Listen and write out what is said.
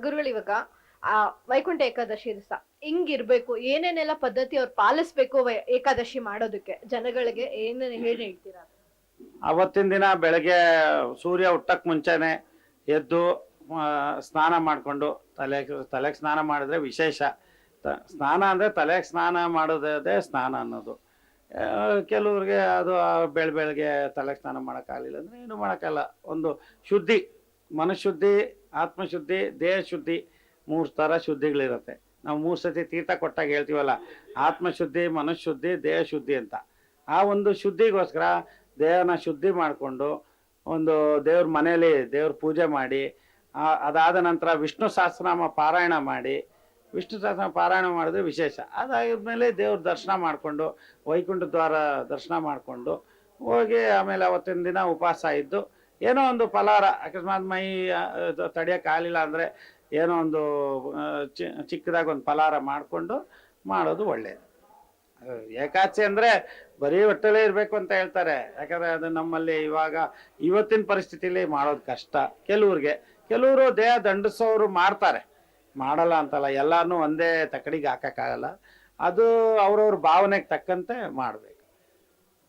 ಗುರುಗಳು ಇವಾಗ ಆ ವೈಕುಂಠ ಏಕಾದಶಿ ದಿವಸ ಹಿಂಗಿರ್ಬೇಕು, ಏನೇನೆಲ್ಲ ಪದ್ಧತಿ ಅವ್ರು ಪಾಲಿಸ್ಬೇಕು ಏಕಾದಶಿ ಮಾಡೋದಕ್ಕೆ ಜನಗಳಿಗೆ ಏನೇನು ಹೇಳಿ ಹೇಳ್ತೀರಾ? ಅವತ್ತಿನ ದಿನ ಬೆಳಗ್ಗೆ ಸೂರ್ಯ ಹುಟ್ಟಕ್ಕೆ ಮುಂಚೆನೆ ಎದ್ದು ಸ್ನಾನ ಮಾಡಿಕೊಂಡು ತಲೆಗೆ ಸ್ನಾನ ಮಾಡಿದ್ರೆ ವಿಶೇಷ. ಸ್ನಾನ ಅಂದರೆ ತಲೆಗೆ ಸ್ನಾನ ಮಾಡೋದೇ ಸ್ನಾನ ಅನ್ನೋದು. ಕೆಲವ್ರಿಗೆ ಅದು ಬೆಳಗ್ಗೆ ತಲೆಗೆ ಸ್ನಾನ ಮಾಡೋಕ್ಕಾಗಲಿಲ್ಲ ಅಂದರೆ ಏನು ಮಾಡೋಕ್ಕಲ್ಲ. ಒಂದು ಶುದ್ಧಿ, ಮನಃಶುದ್ಧಿ, ಆತ್ಮಶುದ್ಧಿ, ದೇಹ ಶುದ್ಧಿ, 3 ಥರ ಶುದ್ಧಿಗಳಿರುತ್ತೆ. ನಾವು 3 ಸತಿ ತೀರ್ಥ ಕೊಟ್ಟಾಗ ಹೇಳ್ತೀವಲ್ಲ, ಆತ್ಮಶುದ್ಧಿ, ಮನಃಶುದ್ಧಿ, ದೇಹ ಶುದ್ಧಿ ಅಂತ. ಆ ಒಂದು ಶುದ್ಧಿಗೋಸ್ಕರ ದೇಹನ ಶುದ್ಧಿ ಮಾಡಿಕೊಂಡು ಒಂದು ದೇವ್ರ ಮನೇಲಿ ದೇವ್ರ ಪೂಜೆ ಮಾಡಿ, ಅದಾದ ನಂತರ ವಿಷ್ಣು ಸಹಸ್ರನಾಮ ಪಾರಾಯಣ ಮಾಡಿ, ವಿಷ್ಣು ಸಹಸ್ರನಾಮ ಪಾರಾಯಣ ಮಾಡಿದ್ರೆ ವಿಶೇಷ. ಅದಾದ್ಮೇಲೆ ದೇವ್ರ ದರ್ಶನ ಮಾಡಿಕೊಂಡು ವೈಕುಂಠ ದ್ವಾರ ದರ್ಶನ ಮಾಡಿಕೊಂಡು ಹೋಗಿ ಆಮೇಲೆ ಅವತ್ತಿನ ದಿನ ಉಪವಾಸ ಇದ್ದು ಏನೋ ಒಂದು ಫಲಾರ, ಅಕಸ್ಮಾತ್ ಮೈ ತಡೆಯೋಕ್ಕಾಗಲಿಲ್ಲ ಅಂದರೆ ಏನೋ ಒಂದು ಚಿಕ್ಕದಾಗಿ ಒಂದು ಫಲಾರ ಮಾಡಿಕೊಂಡು ಮಾಡೋದು ಒಳ್ಳೆಯದು. ಏಕಾದಶಿ ಅಂದರೆ ಬರೀ ಹೊಟ್ಟೆಲೇ ಇರಬೇಕು ಅಂತ ಹೇಳ್ತಾರೆ. ಯಾಕಂದರೆ ಅದು ನಮ್ಮಲ್ಲಿ ಇವತ್ತಿನ ಪರಿಸ್ಥಿತಿಲಿ ಮಾಡೋದು ಕಷ್ಟ. ಕೆಲವರು ದೇಹ ದಂಡಿಸೋರು ಮಾಡ್ತಾರೆ, ಮಾಡಲ್ಲ ಅಂತಲ್ಲ. ಎಲ್ಲನೂ ಒಂದೇ ತಕ್ಕಡಿಗೆ ಹಾಕೋಕ್ಕಾಗಲ್ಲ. ಅದು ಅವ್ರವ್ರ ಭಾವನೆಗೆ ತಕ್ಕಂತೆ ಮಾಡಬೇಕು.